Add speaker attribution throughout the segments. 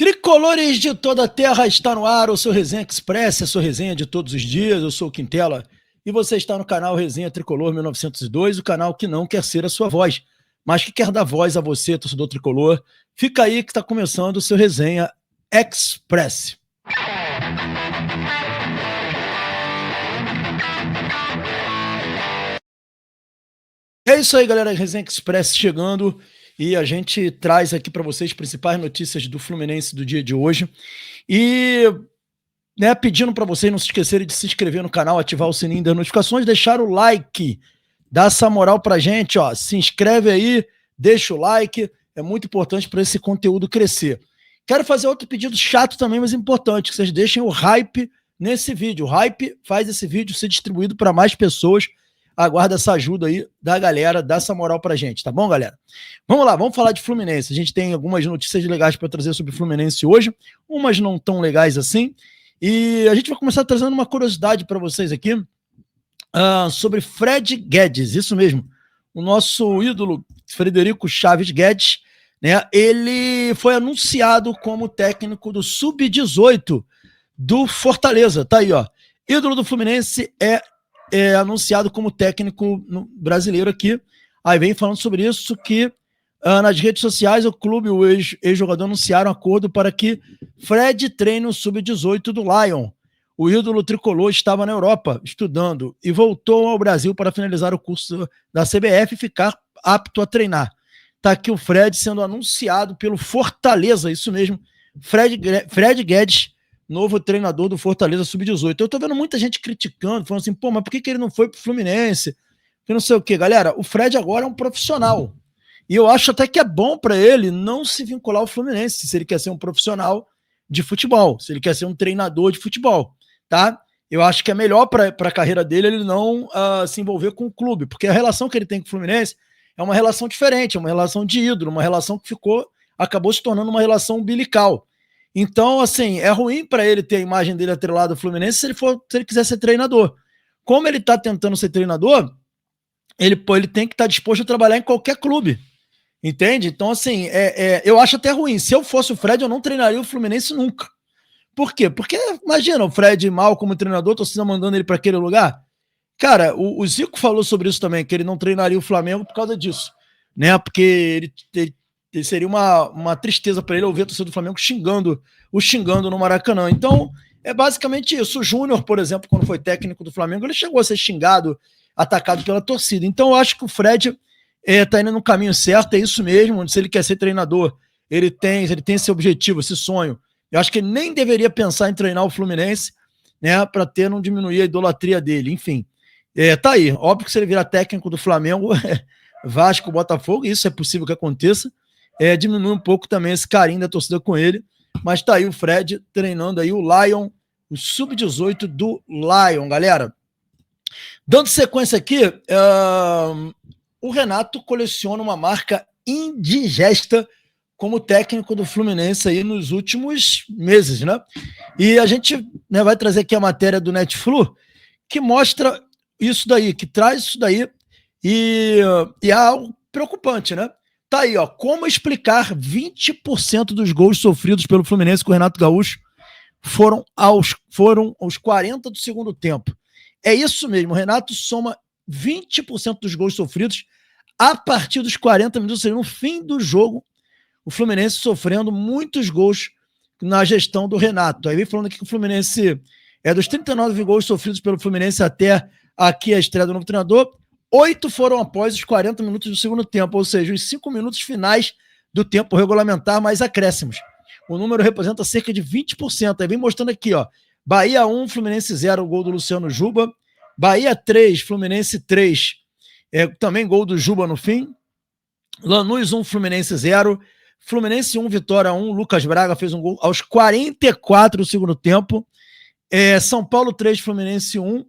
Speaker 1: Tricolores de toda a terra, está no ar o seu Resenha Express, a sua resenha de todos os dias. Eu sou o Quintela e você está no canal Resenha Tricolor 1902, o canal que não quer ser a sua voz, mas que quer dar voz a você, torcedor tricolor. Fica aí que está começando o seu Resenha Express. É isso aí, galera. Resenha Express chegando e a gente traz aqui para vocês as principais notícias do Fluminense do dia de hoje. E pedindo para vocês não se esquecerem de se inscrever no canal, ativar o sininho das notificações, deixar o like, dá essa moral pra gente, ó. Se inscreve aí, deixa o like, é muito importante para esse conteúdo crescer. Quero fazer outro pedido chato também, mas importante, que vocês deixem o hype nesse vídeo. O hype faz esse vídeo ser distribuído para mais pessoas. Aguarda essa ajuda aí da galera, dá essa moral pra gente, tá bom, galera? Vamos lá, vamos falar de Fluminense. A gente tem algumas notícias legais para trazer sobre o Fluminense hoje, umas não tão legais assim. E a gente vai começar trazendo uma curiosidade para vocês aqui sobre Fred Guedes, isso mesmo. O nosso ídolo Frederico Chaves Guedes, né? Ele foi anunciado como técnico do Sub-18 do Fortaleza. Tá aí, ó. Ídolo do Fluminense é anunciado como técnico brasileiro aqui. Aí vem falando sobre isso que nas redes sociais o clube e o ex-jogador anunciaram acordo para que Fred treine o Sub-18 do Lion. O ídolo tricolor estava na Europa estudando e voltou ao Brasil para finalizar o curso da CBF e ficar apto a treinar. Tá aqui o Fred sendo anunciado pelo Fortaleza, isso mesmo, Fred Guedes, novo treinador do Fortaleza Sub-18. Eu tô vendo muita gente criticando, falando assim, pô, mas por que ele não foi pro Fluminense? Que não sei o quê. Galera, o Fred agora é um profissional. E eu acho até que é bom para ele não se vincular ao Fluminense, se ele quer ser um profissional de futebol, se ele quer ser um treinador de futebol, tá? Eu acho que é melhor para a carreira dele ele não se envolver com o clube, porque a relação que ele tem com o Fluminense é uma relação diferente, é uma relação de ídolo, uma relação que acabou se tornando uma relação umbilical. Então, assim, é ruim para ele ter a imagem dele atrelada ao Fluminense se ele quiser ser treinador. Como ele está tentando ser treinador, ele tem que estar disposto a trabalhar em qualquer clube. Entende? Então, assim, eu acho até ruim. Se eu fosse o Fred, eu não treinaria o Fluminense nunca. Por quê? Porque, imagina, o Fred mal como treinador, torcida mandando ele para aquele lugar. Cara, o Zico falou sobre isso também, que ele não treinaria o Flamengo por causa disso, né? Porque ele seria uma tristeza para ele ouvir a torcida do Flamengo xingando no Maracanã. Então, é basicamente isso. O Júnior, por exemplo, quando foi técnico do Flamengo, ele chegou a ser xingado, atacado pela torcida. Então, eu acho que o Fred tá indo no caminho certo, é isso mesmo. Se ele quer ser treinador, ele tem esse objetivo, esse sonho. Eu acho que ele nem deveria pensar em treinar o Fluminense, né, para não diminuir a idolatria dele. Enfim, tá aí. Óbvio que se ele virar técnico do Flamengo, Vasco, Botafogo, isso é possível que aconteça. Diminui um pouco também esse carinho da torcida com ele, mas tá aí o Fred treinando aí o Lion, o Sub-18 do Lion, galera. Dando sequência aqui, o Renato coleciona uma marca indigesta como técnico do Fluminense aí nos últimos meses, né? E a gente vai trazer aqui a matéria do Netflu, que mostra isso daí, que traz isso daí, e é algo preocupante, né? Tá aí, ó, como explicar 20% dos gols sofridos pelo Fluminense com o Renato Gaúcho foram aos 40 do segundo tempo. É isso mesmo, o Renato soma 20% dos gols sofridos a partir dos 40 minutos, ou seja, no fim do jogo, o Fluminense sofrendo muitos gols na gestão do Renato. Aí vem falando aqui que o Fluminense dos 39 gols sofridos pelo Fluminense até aqui a estreia do novo treinador, 8 foram após os 40 minutos do segundo tempo, ou seja, os 5 minutos finais do tempo regulamentar mais acréscimos. O número representa cerca de 20%. Aí vem mostrando aqui, ó, Bahia 1, Fluminense 0, o gol do Luciano Juba. Bahia 3, Fluminense 3, também gol do Juba no fim. Lanús 1, Fluminense 0. Fluminense 1, Vitória 1, Lucas Braga fez um gol aos 44 do segundo tempo. São Paulo 3, Fluminense 1,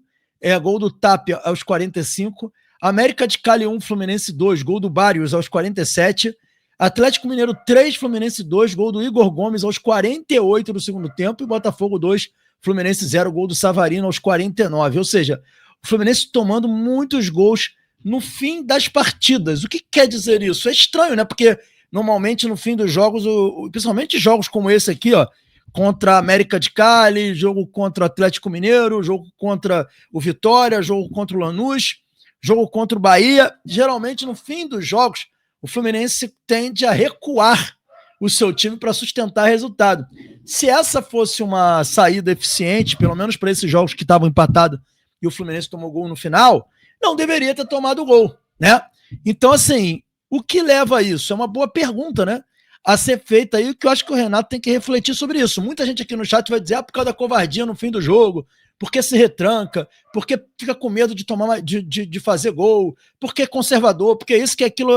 Speaker 1: gol do Tapia aos 45. América de Cali 1, Fluminense 2, gol do Barrios aos 47. Atlético Mineiro 3, Fluminense 2, gol do Igor Gomes aos 48 do segundo tempo. E Botafogo 2, Fluminense 0, gol do Savarino aos 49. Ou seja, o Fluminense tomando muitos gols no fim das partidas. O que quer dizer isso? É estranho, né? Porque normalmente no fim dos jogos, principalmente jogos como esse aqui, ó, contra a América de Cali, jogo contra o Atlético Mineiro, jogo contra o Vitória, jogo contra o Lanús, jogo contra o Bahia, geralmente no fim dos jogos, o Fluminense tende a recuar o seu time para sustentar resultado. Se essa fosse uma saída eficiente, pelo menos para esses jogos que estavam empatados e o Fluminense tomou gol no final, não deveria ter tomado gol, né? Então, assim, o que leva a isso? É uma boa pergunta, né? A ser feita aí, que eu acho que o Renato tem que refletir sobre isso. Muita gente aqui no chat vai dizer, por causa da covardia no fim do jogo, porque se retranca, porque fica com medo de tomar, de fazer gol, porque é conservador, porque isso, que é aquilo,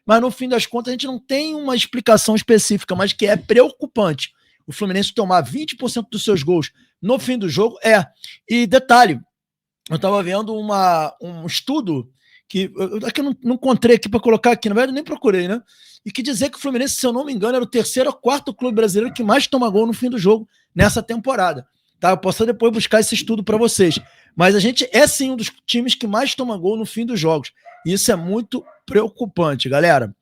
Speaker 1: mas no fim das contas a gente não tem uma explicação específica, mas que é preocupante. O Fluminense tomar 20% dos seus gols no fim do jogo E detalhe, eu estava vendo um estudo que eu não encontrei aqui para colocar aqui, na verdade nem procurei, né? E que dizer que o Fluminense, se eu não me engano, era o terceiro ou quarto clube brasileiro que mais toma gol no fim do jogo nessa temporada. Tá? Eu posso depois buscar esse estudo para vocês. Mas a gente é sim um dos times que mais toma gol no fim dos jogos. E isso é muito preocupante, galera.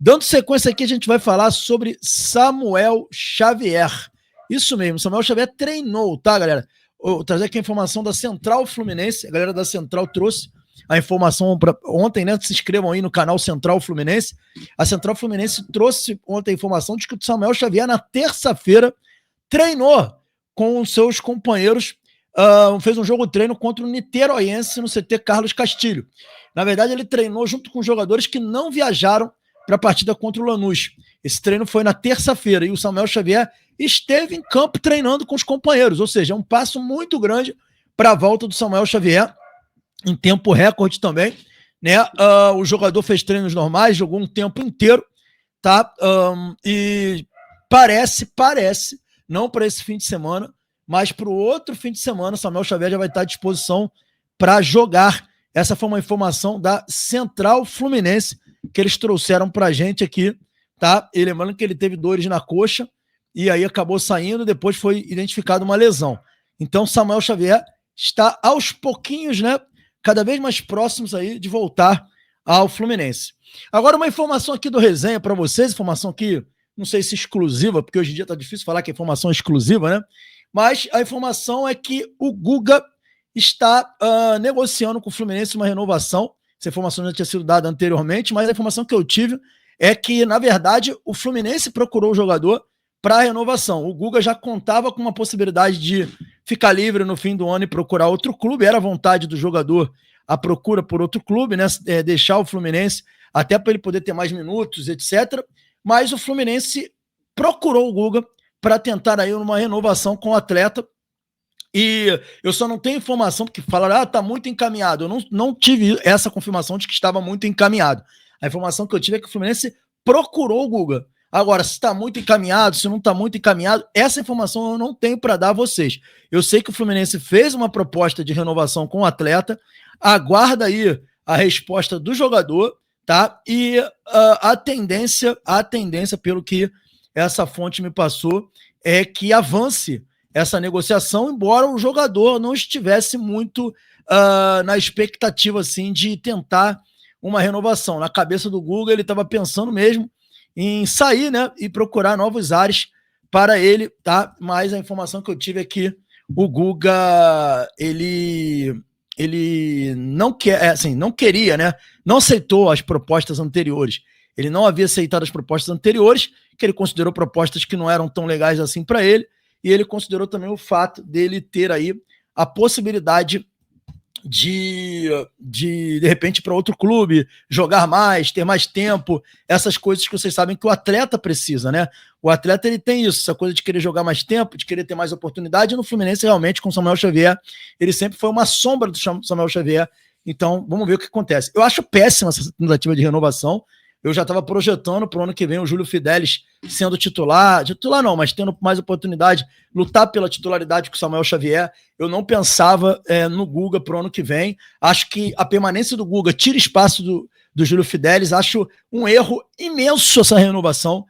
Speaker 1: Dando sequência aqui, a gente vai falar sobre Samuel Xavier. Isso mesmo, Samuel Xavier treinou, tá, galera? Vou trazer aqui a informação da Central Fluminense. A galera da Central trouxe a informação ontem, né? Se inscrevam aí no canal Central Fluminense. A Central Fluminense trouxe ontem a informação de que o Samuel Xavier, na terça-feira, treinou com os seus companheiros, fez um jogo treino contra o Niteroense no CT Carlos Castilho. Na verdade, ele treinou junto com jogadores que não viajaram para a partida contra o Lanús. Esse treino foi na terça-feira e o Samuel Xavier esteve em campo treinando com os companheiros, ou seja, é um passo muito grande para a volta do Samuel Xavier, em tempo recorde também, né? O jogador fez treinos normais, jogou um tempo inteiro, tá? E parece, não para esse fim de semana, mas para o outro fim de semana, Samuel Xavier já vai estar à disposição para jogar. Essa foi uma informação da Central Fluminense que eles trouxeram para a gente aqui, tá? E lembrando que ele teve dores na coxa e aí acabou saindo, depois foi identificada uma lesão. Então, Samuel Xavier está aos pouquinhos, né? Cada vez mais próximos aí de voltar ao Fluminense. Agora, uma informação aqui do Resenha para vocês, informação aqui, não sei se exclusiva, porque hoje em dia tá difícil falar que é informação exclusiva, né? Mas a informação é que o Guga está negociando com o Fluminense uma renovação. Essa informação já tinha sido dada anteriormente, mas a informação que eu tive é que, na verdade, o Fluminense procurou o jogador para a renovação. O Guga já contava com uma possibilidade de ficar livre no fim do ano e procurar outro clube. Era a vontade do jogador a procura por outro clube, né? Deixar o Fluminense até para ele poder ter mais minutos, etc. Mas o Fluminense procurou o Guga para tentar aí uma renovação com o atleta. E eu só não tenho informação, porque falaram, tá muito encaminhado. Eu não tive essa confirmação de que estava muito encaminhado. A informação que eu tive é que o Fluminense procurou o Guga. Agora, se está muito encaminhado, se não está muito encaminhado, essa informação eu não tenho para dar a vocês. Eu sei que o Fluminense fez uma proposta de renovação com o atleta, aguarda aí a resposta do jogador, tá? E a tendência, pelo que essa fonte me passou, é que avance essa negociação, embora o jogador não estivesse muito na expectativa assim, de tentar uma renovação. Na cabeça do Guga, ele estava pensando mesmo em sair, né, e procurar novos ares para ele, tá? Mas a informação que eu tive é que o Guga, ele não quer, não queria, né? Não aceitou as propostas anteriores. Ele não havia aceitado as propostas anteriores, que ele considerou propostas que não eram tão legais assim para ele, e ele considerou também o fato dele ter aí a possibilidade de repente, para outro clube, jogar mais, ter mais tempo, essas coisas que vocês sabem que o atleta precisa, né? O atleta, ele tem isso, essa coisa de querer jogar mais tempo, de querer ter mais oportunidade, e no Fluminense, realmente, com o Samuel Xavier, ele sempre foi uma sombra do Samuel Xavier, então, vamos ver o que acontece. Eu acho péssima essa tentativa de renovação. Eu já estava projetando para o ano que vem o Júlio Fidelis sendo titular não, mas tendo mais oportunidade, lutar pela titularidade com o Samuel Xavier. Eu não pensava no Guga para o ano que vem. Acho que a permanência do Guga tira espaço do Júlio Fidelis. Acho um erro imenso essa renovação,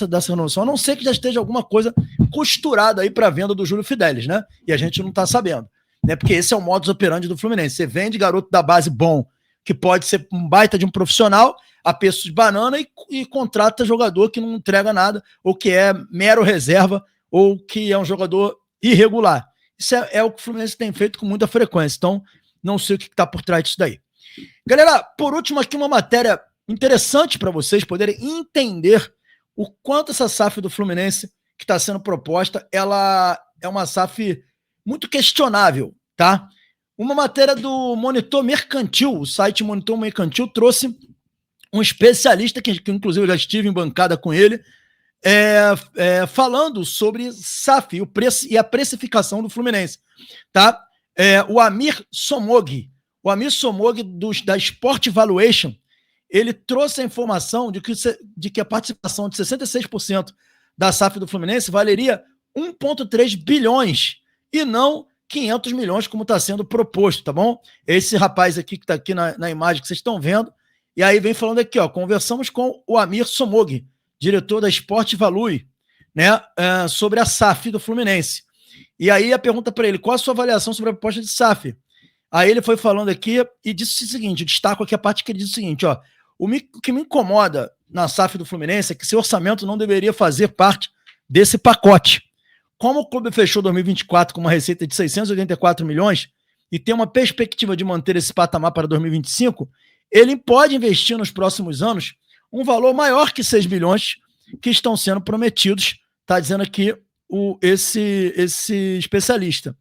Speaker 1: dessa renovação, a não ser que já esteja alguma coisa costurada aí para a venda do Júlio Fidelis, né? E a gente não está sabendo, né? Porque esse é o modus operandi do Fluminense. Você vende garoto da base bom, que pode ser um baita de um profissional, a preço de banana e contrata jogador que não entrega nada, ou que é mero reserva, ou que é um jogador irregular. Isso é o que o Fluminense tem feito com muita frequência. Então, não sei o que está por trás disso daí. Galera, por último aqui uma matéria interessante para vocês poderem entender o quanto essa SAF do Fluminense que está sendo proposta, ela é uma SAF muito questionável, tá? Uma matéria do Monitor Mercantil, o site Monitor Mercantil trouxe um especialista, que inclusive eu já estive em bancada com ele, falando sobre SAF, o preço e a precificação do Fluminense, tá? O Amir Somoghi, da Sport Valuation, ele trouxe a informação de que a participação de 66% da SAF do Fluminense valeria 1,3 bilhões e não 500 milhões, como está sendo proposto, tá bom? Esse rapaz aqui que está aqui na imagem que vocês estão vendo, e aí vem falando aqui, ó, conversamos com o Amir Somoghi, diretor da Sport Value, né, sobre a SAF do Fluminense. E aí a pergunta para ele, qual a sua avaliação sobre a proposta de SAF? Aí ele foi falando aqui e disse o seguinte, eu destaco aqui a parte que ele diz o seguinte, ó, o que me incomoda na SAF do Fluminense é que seu orçamento não deveria fazer parte desse pacote. Como o clube fechou 2024 com uma receita de 684 milhões e tem uma perspectiva de manter esse patamar para 2025, ele pode investir nos próximos anos um valor maior que 6 bilhões que estão sendo prometidos, está dizendo aqui esse especialista.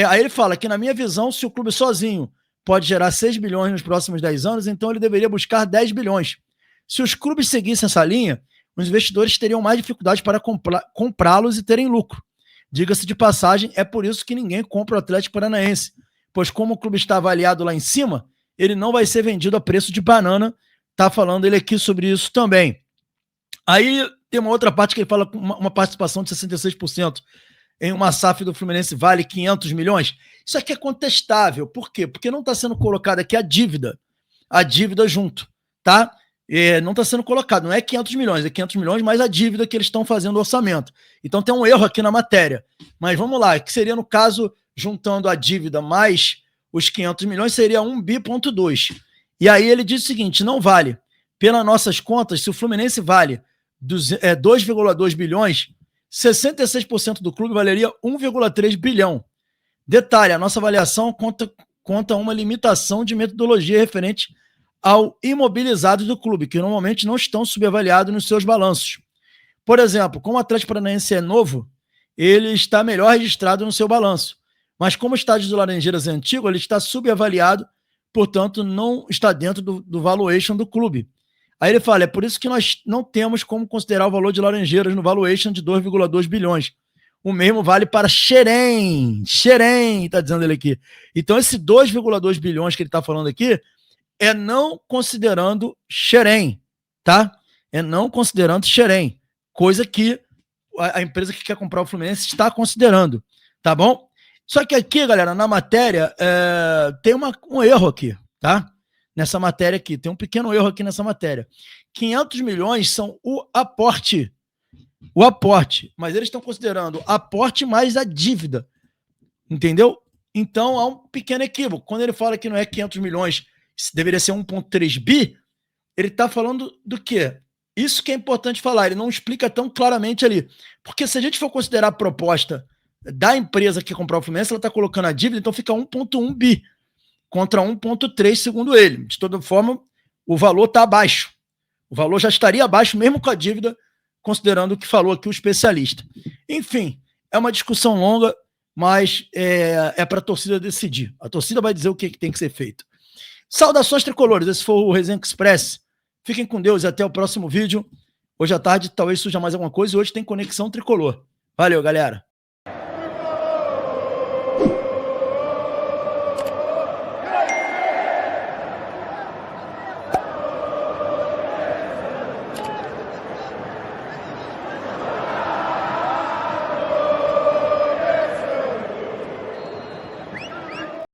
Speaker 1: Aí ele fala que, na minha visão, se o clube sozinho pode gerar 6 bilhões nos próximos 10 anos, então ele deveria buscar 10 bilhões. Se os clubes seguissem essa linha, os investidores teriam mais dificuldade para comprá-los e terem lucro. Diga-se de passagem, é por isso que ninguém compra o Atlético Paranaense, pois como o clube está avaliado lá em cima, ele não vai ser vendido a preço de banana. Tá falando ele aqui sobre isso também. Aí tem uma outra parte que ele fala com uma participação de 66% em uma SAF do Fluminense vale 500 milhões. Isso aqui é contestável. Por quê? Porque não está sendo colocada aqui a dívida junto, tá? Não está sendo colocado, não é 500 milhões, é 500 milhões mais a dívida que eles estão fazendo o orçamento. Então tem um erro aqui na matéria. Mas vamos lá, que seria no caso, juntando a dívida mais os 500 milhões, seria 1,2 bi. E aí ele diz o seguinte, não vale. Pelas nossas contas, se o Fluminense vale 2,2 bilhões, 66% do clube valeria 1,3 bilhão. Detalhe, a nossa avaliação conta uma limitação de metodologia referente ao imobilizado do clube, que normalmente não estão subavaliados nos seus balanços. Por exemplo, como o Atlético Paranaense é novo, ele está melhor registrado no seu balanço. Mas como o estádio do Laranjeiras é antigo, ele está subavaliado, portanto, não está dentro do valuation do clube. Aí ele fala, é por isso que nós não temos como considerar o valor de Laranjeiras no valuation de 2,2 bilhões. O mesmo vale para Xerém, está dizendo ele aqui. Então, esse 2,2 bilhões que ele está falando aqui é não considerando Xerém, tá? É não considerando Xerém, coisa que a empresa que quer comprar o Fluminense está considerando, tá bom? Só que aqui, galera, na matéria, tem um erro aqui, tá? Nessa matéria aqui, tem um pequeno erro aqui nessa matéria. 500 milhões são o aporte, mas eles estão considerando aporte mais a dívida, entendeu? Então, há um pequeno equívoco. Quando ele fala que não é 500 milhões, deveria ser 1,3 bi, ele está falando do quê? Isso que é importante falar, ele não explica tão claramente ali. Porque se a gente for considerar a proposta da empresa que comprar o Fluminense, ela está colocando a dívida, então fica 1,1 bi contra 1,3 segundo ele. De toda forma, o valor está abaixo. O valor já estaria abaixo, mesmo com a dívida, considerando o que falou aqui o especialista. Enfim, é uma discussão longa, mas é para a torcida decidir. A torcida vai dizer o que tem que ser feito. Saudações tricolores, esse foi o Resenha Express. Fiquem com Deus e até o próximo vídeo. Hoje à tarde talvez surja mais alguma coisa e hoje tem Conexão Tricolor. Valeu, galera.